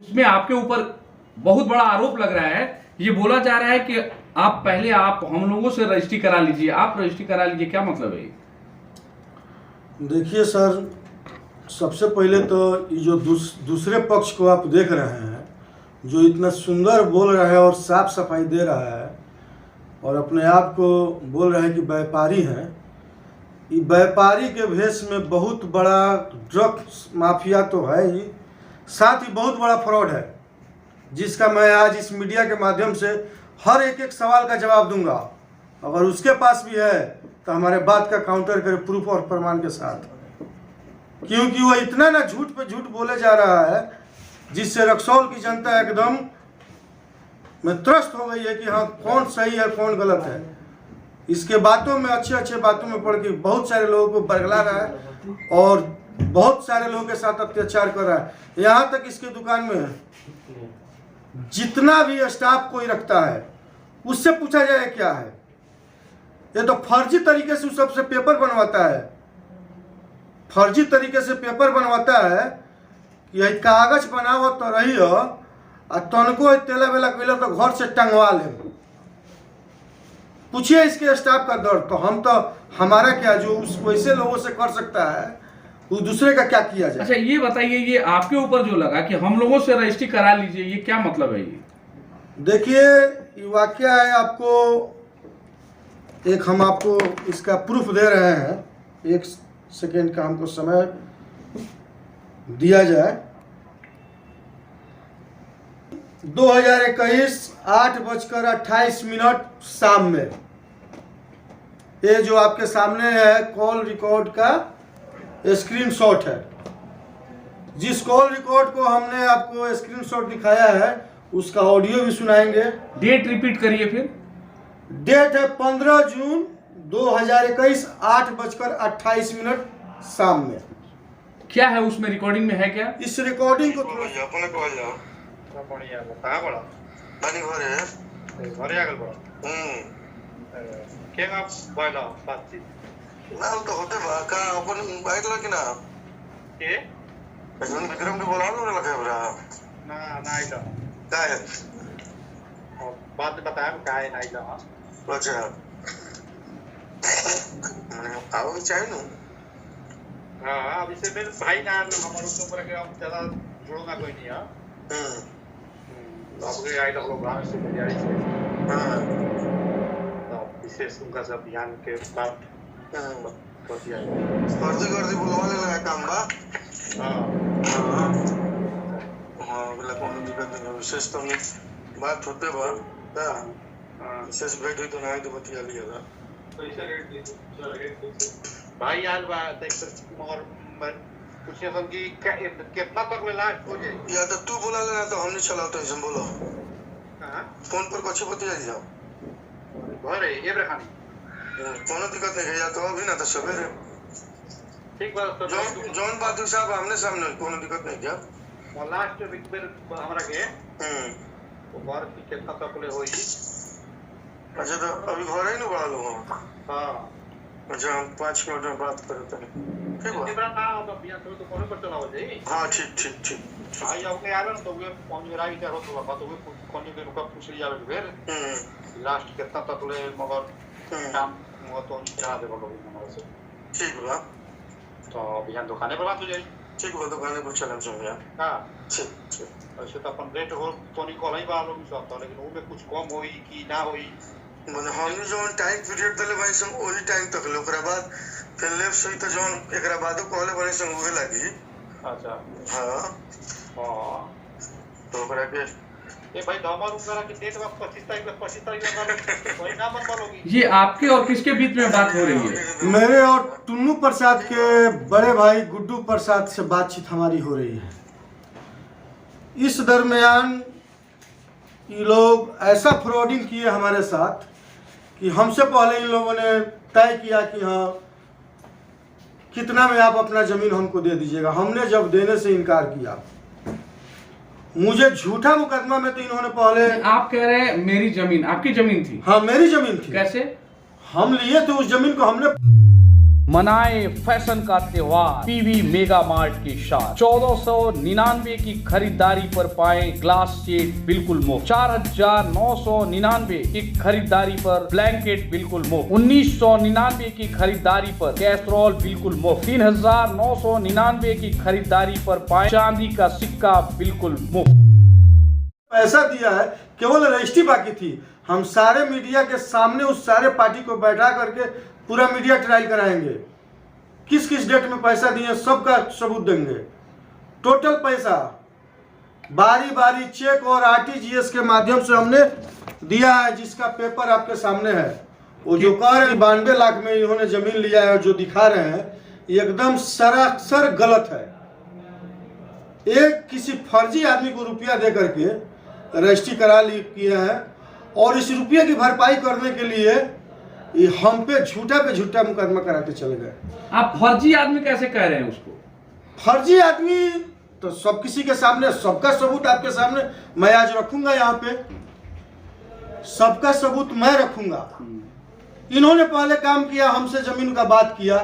उसमें आपके ऊपर बहुत बड़ा आरोप लग रहा है। ये बोला जा रहा है कि आप पहले हम लोगों से रजिस्ट्री करा लीजिए, आप रजिस्ट्री करा लीजिए, क्या मतलब है? देखिए सर, सबसे पहले तो ये जो दूसरे पक्ष को आप देख रहे हैं, जो इतना सुंदर बोल रहा है और साफ सफाई दे रहा है और अपने आप को बोल रहा है कि व्यापारी हैं, ये व्यापारी के भेष में बहुत बड़ा ड्रग्स माफिया तो है ही, साथ ही बहुत बड़ा फ्रॉड है, जिसका मैं आज इस मीडिया के माध्यम से हर एक सवाल का जवाब दूंगा। अगर उसके पास भी है तो हमारे बात का काउंटर करे प्रूफ और प्रमाण के साथ, क्योंकि वो इतना ना झूठ पे झूठ बोले जा रहा है जिससे रक्सौल की जनता एकदम में त्रस्त हो गई है कि हाँ कौन सही है कौन गलत है। इसके बातों में अच्छे बातों में पढ़ के बहुत सारे लोगों को बरगला रहा है और बहुत सारे लोगों के साथ अत्याचार कर रहा है। यहाँ तक इसके दुकान में जितना भी स्टाफ कोई रखता है उससे पूछा जाए क्या है, ये तो फर्जी तरीके से सबसे पेपर बनवाता है, फर्जी तरीके से पेपर बनवाता है कि यही कागज बनाओ तो रही हो और तनको तेला वेला कैला तो घर से टंगवा ले। पूछिए इसके स्टाफ का दर्द। तो हम तो हमारा क्या, जो उस वैसे लोगों से कर सकता है वो दूसरे का क्या किया जाए। अच्छा ये बताइए, ये आपके ऊपर जो लगा कि हम लोगों से रजिस्ट्री करा लीजिए, ये क्या मतलब है? ये देखिए, ये वाकया है, आपको हम आपको इसका प्रूफ दे रहे हैं। एक सेकेंड का हमको समय दिया जाए। 2021 8:28 शाम में ये जो आपके सामने है कॉल रिकॉर्ड का स्क्रीनशॉट है। जिस कॉल रिकॉर्ड को हमने आपको स्क्रीनशॉट दिखाया है उसका ऑडियो भी सुनाएंगे। डेट रिपीट करिए फिर। डेट है 15 जून 2021 8:28 शाम में। क्या है उसमें, रिकॉर्डिंग में है क्या? इस रिकॉर्डिंग को तो होते का अपन बाइक लगी ना के अजून विक्रम के बोला लो लगे बरा ना ना आइला काय है बात बताया काय ना आइला। अच्छा मैंने आओ चाहिए ना। हां अभी से मेरे भाई ना हमारे ऊपर के हम ज्यादा जोड़ना कोई नहीं है। आपके आइला लोग गांव से तैयारी से हां तो विशेष उनका सब अभियान के बाद गर्दी बुलवा लेना है काम बा। हाँ बोला कोनो दिक्कत नहीं, विशेष तो बात होते बा क्या विशेष भेंट हुई तो ना तो बतिया लिया था भाई यार बात एक मगर कुछ ये समझी कितना तक में लास्ट हो जाए या तो तू बुला लेना तो हम नहीं चलाते हैं बोलो। हां फोन पर कुछ बतिया जाओ घरे ये ब्रखानी कोनो दिक्कत नहीं है, या तो अभी ना तो सवेरे ठीक बात तो जॉन बादू साहब आमने सामने कोनो दिक्कत नहीं क्या और लास्ट वीक में हमरा के वो बार की कितना तक ले होई। अच्छा तो अभी घर ही न बड़ा लोग। हां अच्छा हम 5 मिनट में बात करते हैं ठीक है इब्राहिम ना तो बिया तो कोनो पर चलाओ जाई। हां ठीक भाई आपके यार ना तो वे फोन मेरा ही करो तो बात वे कोनी के रुका पूछ लिया फिर लास्ट कितना तक ले मगर काम वो तो क्या दे बोलो हमारे से ठीक बा तो अभी हम दुकाने पर बात हो जाए। ठीक बा दुकाने पर चलम जो यार। हां ठीक ऐसे तो अपन रेट हो तो नहीं कोलाई बा लोग सब तो, लेकिन वो में कुछ कम होई कि ना होई माने हमने जो टाइम पीरियड दले भाई संग ओही टाइम तक ले ओकरा बाद फिर लेफ्ट सही तो जोन एकरा बाद कहले बने संग होवे लागी। अच्छा हां तो ओकरा के ये भाई दामाद उनका के डेट में 25 तारीख में कोई ना मत बोलोगी। ये आपके और किसके बीच में बात हो रही है? मेरे और टुन्नू प्रसाद के बड़े भाई गुड्डू प्रसाद से बातचीत हमारी हो रही है। इस दरमियान ये लोग ऐसा फ्रॉडिंग किए हमारे साथ कि हमसे पहले इन लोगों ने तय किया कि हाँ कितना में आप अपना जमीन हमको दे दीजिएगा। हमने जब देने से इनकार किया, मुझे झूठा मुकदमा में तो इन्होंने पहले। आप कह रहे हैं मेरी जमीन, आपकी जमीन थी? हाँ मेरी जमीन थी। कैसे? हम लिए थे उस जमीन को, हमने मनाए फैशन का त्योहार पीवी मेगा मार्ट के साथ 1499 की खरीदारी पर पाएं ग्लास सेट बिल्कुल मुफ्त, 4999 की खरीदारी पर ब्लैंकेट बिल्कुल मुफ्त, 1999 की खरीदारी पर कैसरोल बिल्कुल मुफ्त, 3999 की खरीदारी पर पाएं चांदी का सिक्का बिल्कुल मुफ्त। पैसा दिया है, केवल रजिस्ट्री बाकी थी। हम सारे मीडिया के सामने उस सारे पार्टी को बैठा करके पूरा मीडिया ट्रायल कराएंगे, किस किस डेट में पैसा दिए सबका सबूत देंगे। टोटल पैसा बारी बारी चेक और आरटीजीएस के माध्यम से हमने दिया है, जिसका पेपर आपके सामने है। वो जो कह रहे हैं 92 लाख में इन्होंने जमीन लिया है और जो दिखा रहे हैं एकदम सरासर गलत है। एक किसी फर्जी आदमी को रुपया दे करके रजिस्ट्री करा ली किया है और इस रुपये की भरपाई करने के लिए हम पे झूठा मुकदमा कराते चले गए। आप फर्जी आदमी कैसे कह रहे हैं उसको? फर्जी आदमी तो सब किसी के सामने, सबका सबूत आपके सामने मैं आज रखूंगा। यहाँ पे सबका सबूत मैं रखूंगा। इन्होंने पहले काम किया, हमसे जमीन का बात किया,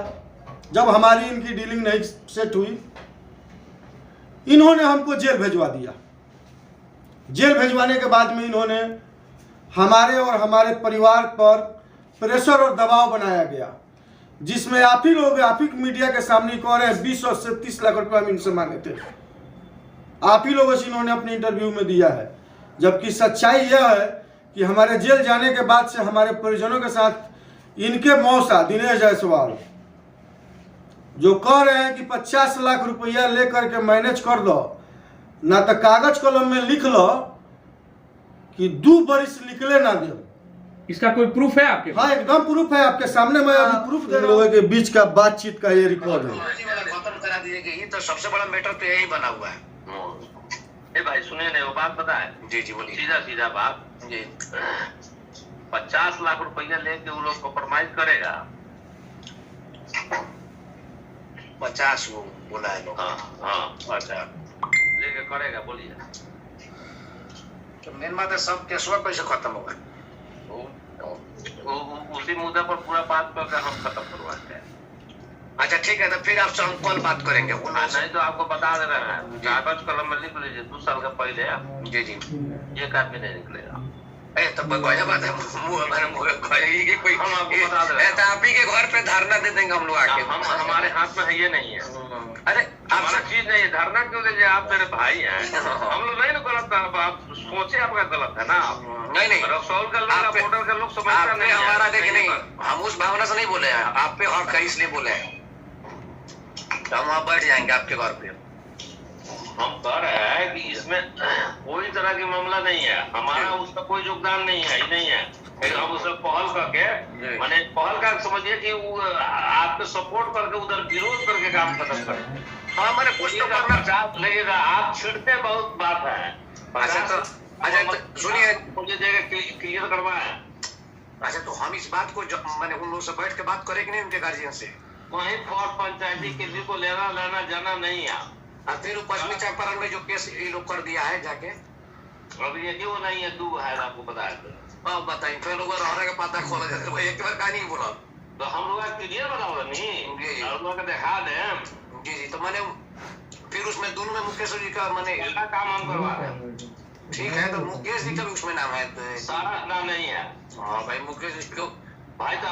जब हमारी इनकी डीलिंग नहीं सेट हुई इन्होंने हमको जेल भेजवा दिया। जेल भेजवाने के बाद में इन्होंने हमारे और हमारे परिवार पर प्रेशर और दबाव बनाया गया, जिसमें आप ही मीडिया के सामने कह रहे हैं 20 से 30 लाख रुपए हम इनसे मांगे थे। आप ही लोगों से इन्होंने अपने इंटरव्यू में दिया है। जबकि सच्चाई यह है कि हमारे जेल जाने के बाद से हमारे परिजनों के साथ इनके मौसा दिनेश जायसवाल जो कह रहे हैं कि 50 लाख रुपया लेकर के मैनेज कर दो, ना तो कागज कलम में लिख लो कि 2 बरिस निकले ना दे। इसका कोई प्रूफ है आपके? हाँ, एकदम प्रूफ है आपके सामने। मैं अभी प्रूफ दे रहा हूं। लोगों के बीच का बातचीत का ये रिकॉर्ड है। खत्म करा दीजिए, तो सबसे बड़ा मैटर तो यही बना हुआ है। ए भाई सुनिए ना, वो बात पता है? जी जी बोलिए। सीधा बात जी। 50 लाख रुपया लेके वो लोग कॉम्प्रोमाइज करेगा। 50 वो बोला है लोग। हाँ अच्छा लेके करेगा, बोलिए। तो मेन बात है सब केसवा कैसे खत्म होगा? उसी मुद्दा पर पूरा बात करके हम खत्म करवाते हैं। अच्छा ठीक है, तो फिर आपसे हम कल बात करेंगे। नहीं तो आपको बता दे रहे हैं, कागज कलम में लिख लीजिए 2 साल का पहले जी जी एक आदमी नहीं निकलेगा। तब बात है कोई हम आपको बता दे रहे हैं, आप ही के घर पे धरना दे देंगे हम लोग आके। हम हमारे हाथ में है ये नहीं है। अरे हमारा चीज नहीं है, धरना क्यों दीजिए? आप मेरे भाई हैं, हम लोग नहीं ना गलत। आप सोचे आपका गलत है ना? नहीं रक्सौल का लोग, मोटर का लोग समझता नहीं। हमारा देखे नहीं, हम उस भावना से नहीं बोले हैं, आप पे हक है इसलिए बोले हैं। तो हम वहाँ बैठ जाएंगे आपके घर पे। हम कह रहे हैं कि इसमें कोई तरह की मामला नहीं है, हमारा उसका कोई योगदान नहीं है, ही नहीं है। फिर हम उसे पहल करके, माने पहल का समझिए कि वो आपको सपोर्ट करके उधर विरोध करके काम खत्म करें। हाँ मैंने कुछ तो करना लगेगा। आप छिड़ते बहुत बात है। अच्छा सुनिए, मुझे जगह क्लियर करवाए। अच्छा तो हम इस बात को मैंने उन लोगों से बैठ के बात करें कि नहीं, उनके गार्जियन से? वहीं फॉर पंचायती किसी को लेना जाना नहीं है। फिर पश्चिमी चंपारण में जो केस ये लोग कर दिया है जाके, अभी ये वो नहीं है, 2 है आपको बताया। तो बताइए फिर लोग रहने का पता खोला जाता है। एक बार कहा नहीं बोला तो हम लोग क्लियर बताओ नहीं, हम लोग दिखा दें। जी जी। तो मैंने फिर उसमें दोनों में मुकेश जी का मैंने काम हम करवा रहे हैं। ठीक है, तो मुकेश जी का भी उसमें नाम है? सारा नाम नहीं है। हाँ भाई मुकेश जी को भाई तो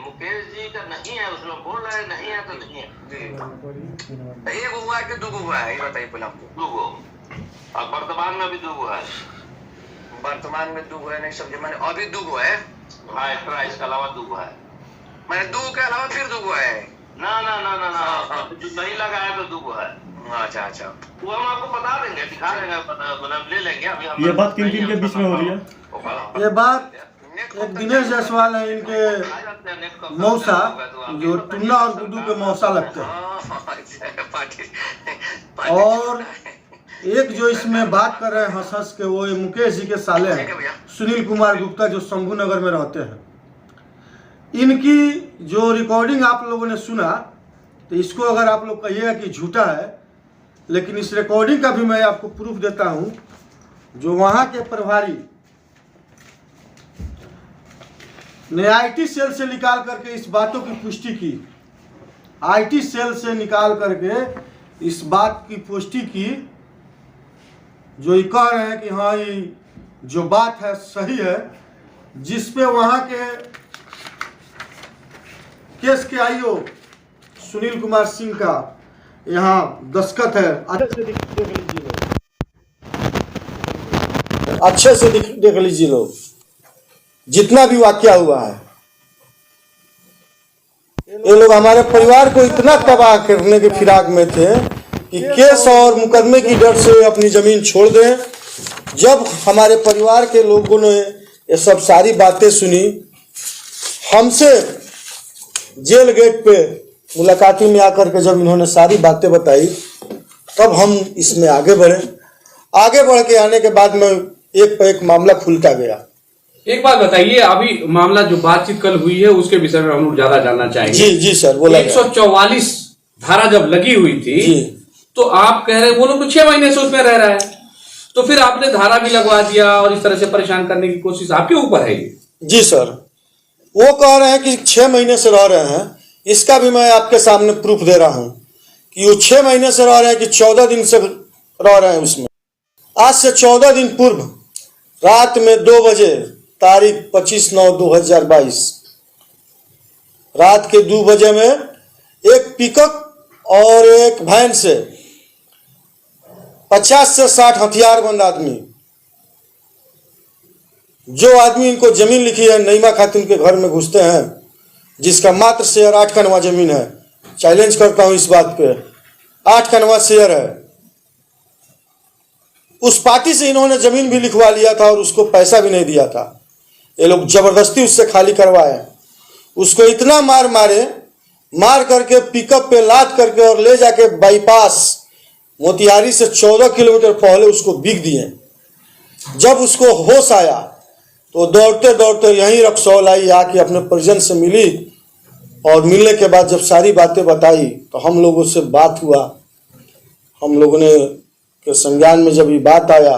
मुकेश जी का नहीं है, उसमें बोल रहे हैं नहीं है तो नहीं है जी। एक हुआ है कि 2 हुआ है, ये बताइए पहले हमको। 2 और वर्तमान में भी 2 है। वर्तमान में 2 है, नहीं समझे मैंने। अभी 2 है? हाँ एक्स्ट्रा इसके अलावा 2 है। मैंने 2 के अलावा फिर 2 है? ना जो नहीं लगा है तो 2 है। अच्छा वो हम आपको बता देंगे, दिखा देंगे, मतलब ले लेंगे। अभी ये बात किन के बीच में हो रही है? ये बात एक दिनेश जायसवाल है, इनके मौसा जो टुन्ना और गुड्डू के मौसा लगते हैं। और एक जो इसमें बात कर रहे हैं हंस के, वो मुकेश जी के साले हैं, सुनील कुमार गुप्ता, जो शंभू नगर में रहते हैं। इनकी जो रिकॉर्डिंग आप लोगों ने सुना, तो इसको अगर आप लोग कहिएगा कि झूठा है, लेकिन इस रिकॉर्डिंग का भी मैं आपको प्रूफ देता हूं। जो वहां के प्रभारी ने आईटी सेल से निकाल करके इस बातों की पुष्टि की आईटी सेल से निकाल करके इस बात की पुष्टि की, जो ये कह रहे हैं कि हाँ ये जो बात है सही है, जिस पे वहाँ के केस के आईओ सुनील कुमार सिंह का यहाँ दस्तखत है। अच्छे से देख लीजिए लोग, जितना भी वाकया हुआ है। ये लोग हमारे परिवार को इतना तबाह करने के फिराक में थे कि केस और मुकदमे की डर से अपनी जमीन छोड़ दें। जब हमारे परिवार के लोगों ने ये सब सारी बातें सुनी, हमसे जेल गेट पे मुलाकाती में आकर के जब इन्होंने सारी बातें बताई, तब हम इसमें आगे बढ़े। आगे बढ़ के आने के बाद में एक पर एक मामला खुलता गया। एक बात बताइए, अभी मामला जो बातचीत कल हुई है उसके विषय में हम लोग ज्यादा जानना चाहेंगे। जी सर, बोला 144 धारा जब लगी हुई थी जी, तो आप कह रहे हैं वो लोग तो 6 महीने से उसमें रह रहा है, तो फिर आपने धारा भी लगवा दिया और इस तरह से परेशान करने की कोशिश आपके ऊपर है ये। जी सर, वो कह रहे हैं कि 6 महीने से रह रहे हैं। इसका भी मैं आपके सामने प्रूफ दे रहा हूं कि वो 6 महीने से रह रहे हैं कि 14 दिन से रह रहे हैं उसमें। आज से 14 दिन पूर्व रात में 2 बजे, तारीख 25/9/2022 रात के 2 बजे में एक पिकअप और एक वैन से 50 से 60 हथियारबंद आदमी, जो आदमी इनको जमीन लिखी है नईमा खातून के घर में घुसते हैं, जिसका मात्र शेयर 8 कनवा जमीन है। चैलेंज करता हूं इस बात पे, 8 कनवा शेयर है। उस पार्टी से इन्होंने जमीन भी लिखवा लिया था और उसको पैसा भी नहीं दिया था। ये लोग जबरदस्ती उससे खाली करवाए। उसको इतना मार करके पिकअप पे लाद करके और ले जाके बाईपास मोतिहारी से 14 किलोमीटर पहले उसको बिक दिए। जब उसको होश आया तो दौड़ते दौड़ते यहीं रक्सौल आई, आके अपने परिजन से मिली और मिलने के बाद जब सारी बातें बताई तो हम लोगों से बात हुआ। हम लोगों ने के संज्ञान में जब ये बात आया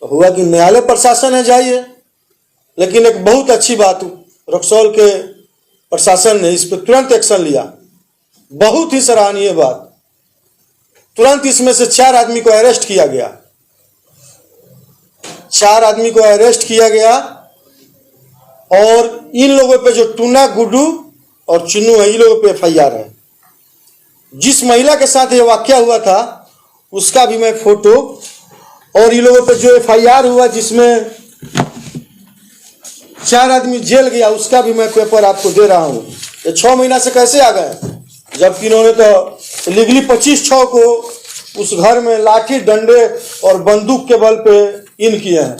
तो हुआ कि न्यायालय प्रशासन है जाइए, लेकिन एक बहुत अच्छी बात, रक्सौल के प्रशासन ने इस पर तुरंत एक्शन लिया। बहुत ही सराहनीय बात। तुरंत इसमें से 4 आदमी को अरेस्ट किया गया। 4 आदमी को अरेस्ट किया गया और इन लोगों पे जो टूना, गुड्डू और चुन्नू है, इन लोगों पे FIR है। जिस महिला के साथ ये वाकया हुआ था उसका भी मैं फोटो, और इन लोगों पे जो FIR हुआ जिसमें 4 आदमी जेल गया, उसका भी मैं पेपर आपको दे रहा हूं। ये 6 महीना से कैसे आ गए, जबकि इन्होंने तो लीगली 25/6 को उस घर में लाठी, डंडे और बंदूक के बल पे इन किए हैं।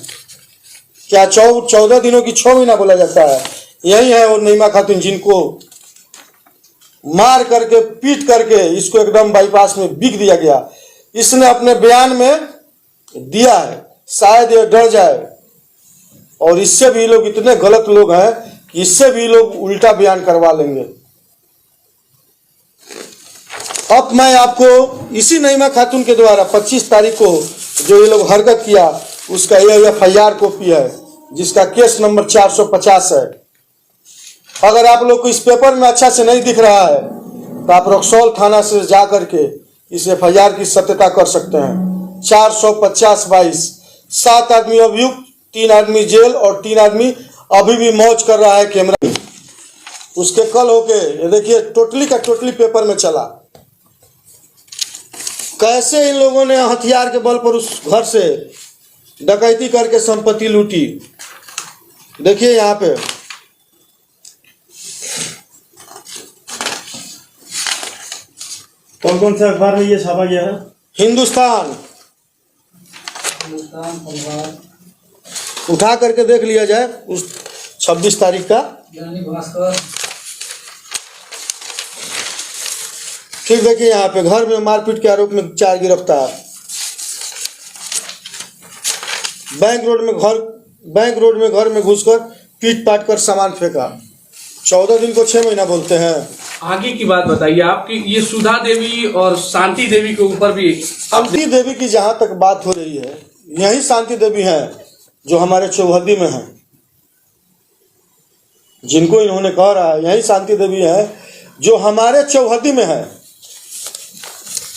क्या 14 दिनों की 6 महीना बोला जाता है? यही है वो नईमा खातून, जिनको मार करके, पीट करके इसको एकदम बाईपास में बिक दिया गया। इसने अपने बयान में दिया है, शायद ये डर जाए। और इससे भी लोग इतने गलत लोग हैं कि इससे भी लोग उल्टा बयान करवा लेंगे। अब मैं आपको इसी नईमा खातून के द्वारा 25 तारीख को जो ये लोग हरकत किया उसका ये FIR कॉपी है, जिसका केस नंबर 450 है। अगर आप लोग को इस पेपर में अच्छा से नहीं दिख रहा है तो आप रक्सौल थाना से जा करके इस FIR की सत्यता कर सकते हैं। 450/22 7 आदमी अभियुक्त, 3 आदमी जेल और 3 आदमी अभी भी मौज कर रहा है कैमरा में। उसके कल होके ये देखिए टोटली का टोटली पेपर में चला। कैसे इन लोगों ने हथियार के बल पर उस घर से डकैती करके संपत्ति लूटी। देखिए यहाँ पे कौन कौन से अखबार में ये छापा गया है? हिंदुस्तान उठा करके देख लिया जाए उस 26 तारीख का। फिर देखिए यहाँ पे घर में मारपीट के आरोप में 4 गिरफ्तार। बैंक रोड में घर में घुसकर पीट पाट कर सामान फेंका। 14 दिन को 6 महीना बोलते हैं। आगे की बात बताइए आपकी, ये सुधा देवी और शांति देवी के ऊपर भी। शांति देवी की जहां तक बात हो रही है, यही शांति देवी है जो हमारे चौहद्दी में है, जिनको इन्होंने कह रहा है यही शांति देवी है। जो हमारे चौहद्दी में है,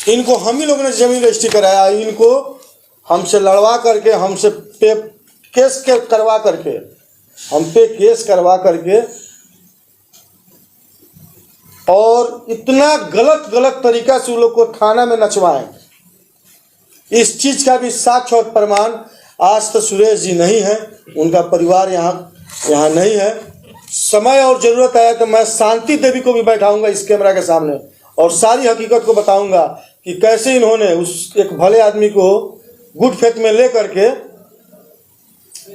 इनको हम ही लोगों ने जमीन रजिस्ट्री कराया। इनको हमसे लड़वा करके, हमसे केस करवा करके, हम पे केस करवा करके, और इतना गलत तरीका से उन लोग को थाना में नचवाएं। इस चीज का भी साक्ष्य और प्रमाण आज तो सुरेश जी नहीं है, उनका परिवार यहाँ नहीं है। समय और जरूरत आया तो मैं शांति देवी को भी बैठाऊंगा इस कैमरा के सामने और सारी हकीकत को बताऊंगा कि कैसे इन्होंने उस एक भले आदमी को गुड फेथ में ले करके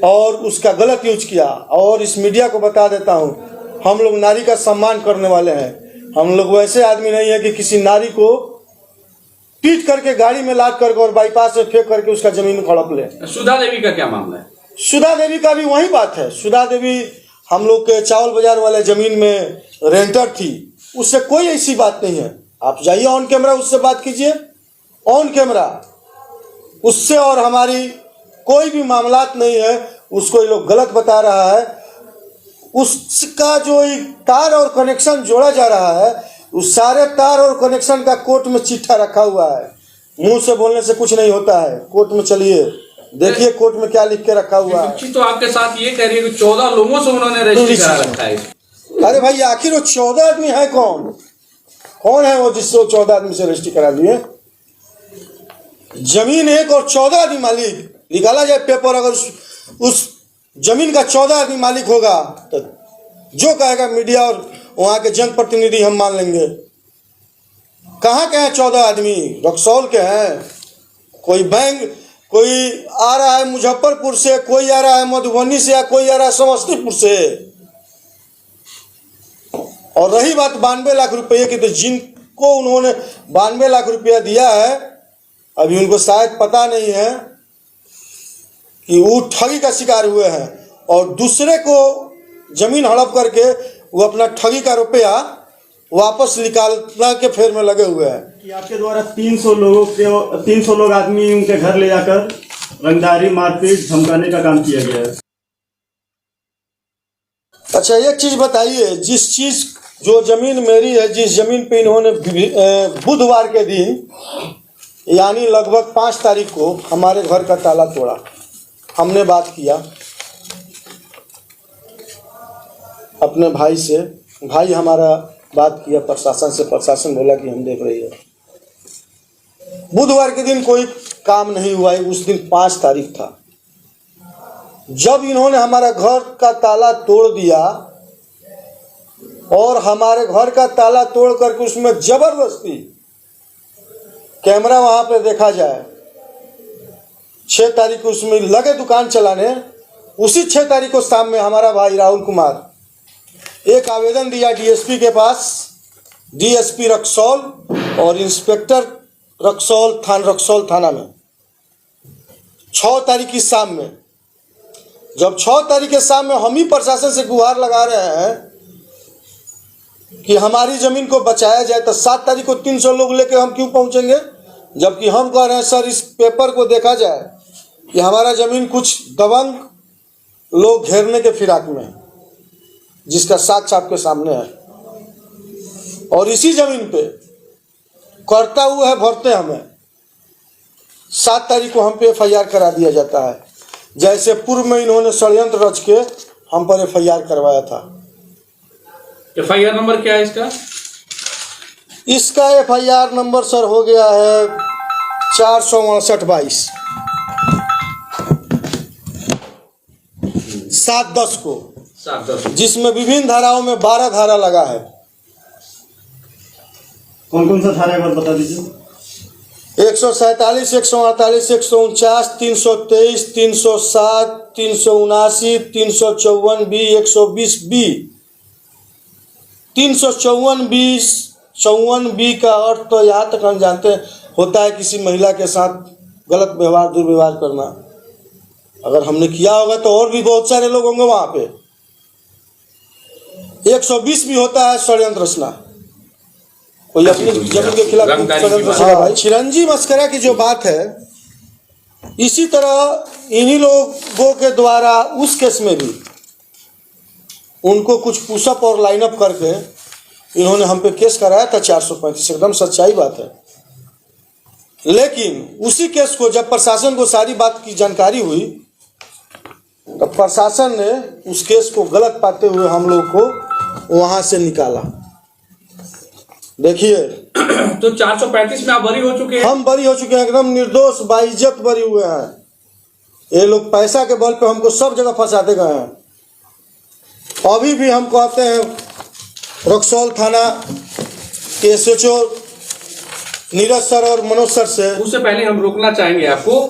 और उसका गलत यूज किया। और इस मीडिया को बता देता हूं, हम लोग नारी का सम्मान करने वाले हैं। हम लोग वैसे आदमी नहीं है कि किसी नारी को पीट करके गाड़ी में लाद करके और बाईपास में फेंक करके उसका जमीन हड़प ले। सुधा देवी का क्या मामला है? सुधा देवी का भी वही बात है। सुधा देवी हम लोग के चावल बाजार वाले जमीन में रेंटर थी, उससे कोई ऐसी बात नहीं है। आप जाइए ऑन कैमरा उससे बात कीजिए, ऑन कैमरा उससे और हमारी कोई भी मामलात नहीं है। उसको ये लोग गलत बता रहा है। उसका जो तार और कनेक्शन जोड़ा जा रहा है, उस सारे तार और कनेक्शन का कोर्ट में चिट्ठा रखा हुआ है। मुंह से बोलने से कुछ नहीं होता है। कोर्ट में चलिए, देखिए कोर्ट में क्या लिख के रखा हुआ है। तो आपके साथ ये कह रही है कि 14 लोगों से उन्होंने रजिस्ट्री करा रखा है। अरे भाई आखिर वो 14 आदमी है कौन है वो जिससे 14 आदमी से रजिस्ट्री करा लिए? जमीन एक और 14 आदमी मालिक निकाला जाए पेपर। अगर उस जमीन का 14 आदमी मालिक होगा तो जो कहेगा मीडिया और वहां के जनप्रतिनिधि हम मान लेंगे। कहाँ के हैं 14 आदमी? रक्सौल के हैं। कोई आ रहा है मुजफ्फरपुर से, कोई आ रहा है मधुबनी से, या कोई आ रहा है समस्तीपुर से। और रही बात 92 लाख रुपये की, तो जिनको उन्होंने 92 लाख रुपया दिया है, अभी उनको शायद पता नहीं है कि वो ठगी का शिकार हुए हैं और दूसरे को जमीन हड़प करके वो अपना ठगी का रुपया वापस निकालना के फेर में लगे हुए हैं। कि आपके द्वारा 300 लोग आदमी उनके घर ले जाकर रंगदारी, मारपीट, धमकाने का काम किया गया है। अच्छा एक चीज बताइए, जो जमीन मेरी है, जिस जमीन पे इन्होंने बुधवार के दिन यानी लगभग 5 तारीख को हमारे घर का ताला तोड़ा, हमने बात किया अपने भाई से, भाई हमारा बात किया प्रशासन से, प्रशासन बोला कि हम देख रही है। बुधवार के दिन कोई काम नहीं हुआ है। उस दिन 5 तारीख था। जब इन्होंने हमारा घर का ताला तोड़ दिया और हमारे घर का ताला तोड़ करके उसमें जबरदस्ती, कैमरा वहां पे देखा जाए, 6 तारीख को उसमें लगे दुकान चलाने। उसी 6 तारीख को शाम में हमारा भाई राहुल कुमार एक आवेदन दिया डीएसपी के पास, डीएसपी रक्सौल और इंस्पेक्टर रक्सौल थाना में 6 तारीख की शाम में। जब 6 तारीख के शाम में हम ही प्रशासन से गुहार लगा रहे हैं कि हमारी जमीन को बचाया जाए, तो 7 तारीख को 300 लोग लेके हम क्यों पहुंचेंगे? जबकि हम कह रहे हैं सर इस पेपर को देखा जाए कि हमारा जमीन कुछ दबंग लोग घेरने के फिराक में है, जिसका साक्ष्य आपके सामने है। और इसी जमीन पे करता हुआ है भरते हमें 7 तारीख को हम पे FIR करा दिया जाता है, जैसे पूर्व में इन्होंने षड्यंत्र रच के हम पर FIR करवाया था। FIR नंबर क्या है इसका? इसका FIR नंबर सर हो गया है 462 7/10 को, 7/10, जिसमें विभिन्न धाराओं में 12 धारा लगा है। कौन कौन सा धारा एक बार बता दीजिए। 147, 148, 149, 323, 307, 379, 354B, 120B। 354B का अर्थ तो यहाँ तक हम जानते हैं होता है किसी महिला के साथ गलत व्यवहार, दुर्व्यवहार करना। अगर हमने किया होगा तो और भी बहुत सारे लोग होंगे वहां पे। 120 भी होता है षड्यंत्र रचना, कोई अपनी जमीन के खिलाफ षड्यंत्र रचना। भाई चिरंजी मस्करा की जो बात है, इसी तरह इन्हीं लोगों के द्वारा उस केस में भी उनको कुछ पुशअप और लाइनअप करके इन्होंने हम पे केस कराया था 435, एकदम सच्चाई बात है। लेकिन उसी केस को जब प्रशासन को सारी बात की जानकारी हुई तो प्रशासन ने उस केस को गलत पाते हुए हम लोग को वहां से निकाला। देखिए तो 435 में आप बरी हो चुके हैं। हम बरी हो चुके हैं, एकदम निर्दोष बाइज्जत बरी हुए हैं। ये लोग पैसा के बल पे हमको सब जगह फंसाते गए हैं। अभी भी हम कहते हैं रक्सौल थाना के SHO नीरज सर और मनोज सर से। उससे पहले हम रोकना चाहेंगे आपको।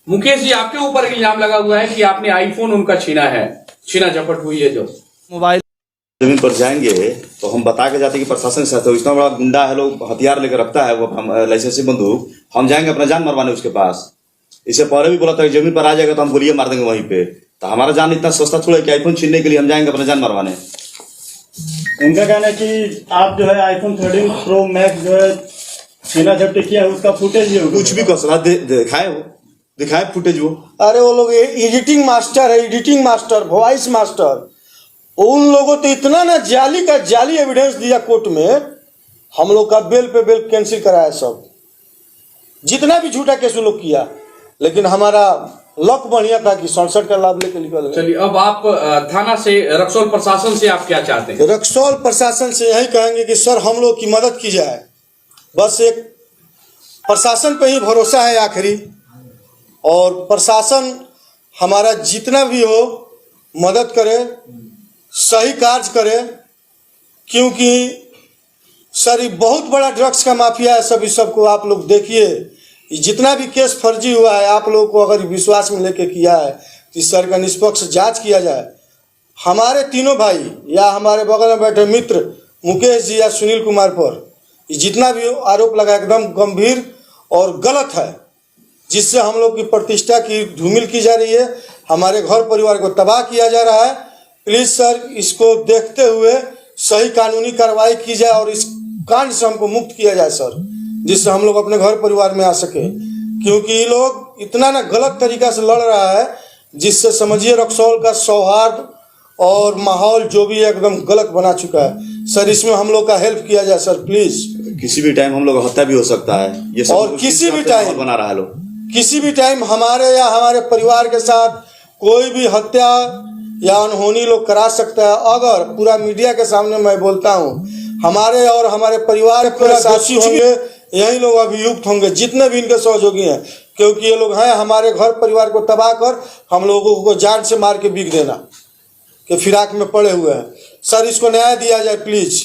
मुकेश जी, आपके ऊपर इल्जाम लगा हुआ है कि आपने आईफोन उनका छीना है, छीना झपट हुई है। जो मोबाइल जमीन पर जाएंगे तो हम बता के जाते कि प्रशासन के साथ इतना बड़ा गुंडा है, लोग हथियार लेकर रखता है, वो लाइसेंसी बंदूक, हम जाएंगे अपना जान मरवाने उसके पास। इससे पहले भी बोला था जमीन पर आ जाएगा तो हम गोलियां मार देंगे वहीं पे। तो हमारा जान इतना सस्ता थोड़ा है कि आईफोन छीनने के लिए हम जाएंगे अपना जान मरवाने। उनका कहना है कि आप जो है आईफोन 13 प्रो मैक्स जो है छीना झपटी किया है, उसका फुटेज भी कुछ भी कसरा दिखाए फुटेज वो। अरे वो लोग एडिटिंग मास्टर है, एडिटिंग मास्टर, वॉइस मास्टर। उन लोगों तो इतना ना जाली का जाली एविडेंस दिया कोर्ट में, हम लोग का बेल पे बेल कैंसिल कराया सब, जितना भी झूठा केस लोग किया। लेकिन हमारा लक बढ़िया था कि 67 का लाभ लेके निकल गए। चलिए, अब आप थाना से, रक्सौल प्रशासन से आप क्या चाहते हैं? रक्सौल प्रशासन से यही कहेंगे कि सर हम लोग की मदद की जाए। बस एक प्रशासन पे ही भरोसा है आखिरी, और प्रशासन हमारा जितना भी हो मदद करे, सही कार्य करे। क्योंकि सर ये बहुत बड़ा ड्रग्स का माफिया है। सभी सबको आप लोग देखिए, जितना भी केस फर्जी हुआ है, आप लोगों को अगर विश्वास में लेके किया है तो सर का निष्पक्ष जांच किया जाए। हमारे तीनों भाई या हमारे बगल में बैठे मित्र मुकेश जी या सुनील कुमार पर जितना भी आरोप लगा एकदम गंभीर और गलत है, जिससे हम लोग की प्रतिष्ठा की धूमिल की जा रही है, हमारे घर परिवार को तबाह किया जा रहा है। प्लीज सर इसको देखते हुए सही कानूनी कार्रवाई की जाए और इस कांड से हमको मुक्त किया जाए सर, जिससे हम लोग अपने घर परिवार में आ सके। क्योंकि ये लोग इतना ना गलत तरीका से लड़ रहा है, जिससे समझिए रक्सौल का सौहार्द और माहौल जो भी है एकदम गलत बना चुका है। सर इसमें हम लोग का हेल्प किया जाए सर प्लीज। किसी भी टाइम हम लोग हत्या भी हो सकता है ये सब, और किसी भी टाइम बना रहा है लोग, किसी भी टाइम हमारे या हमारे परिवार के साथ कोई भी हत्या या अनहोनी लोग करा सकता है। अगर पूरा मीडिया के सामने मैं बोलता हूँ, हमारे और हमारे परिवार पूरा दोषी होंगे, यही लोग अभियुक्त होंगे, जितने भी इनके सहयोगी हैं। क्योंकि ये लोग हैं हमारे घर परिवार को तबाह कर हम लोगों को जान से मार के बिक देना के फिराक में पड़े हुए हैं। सर इसको न्याय दिया जाए प्लीज।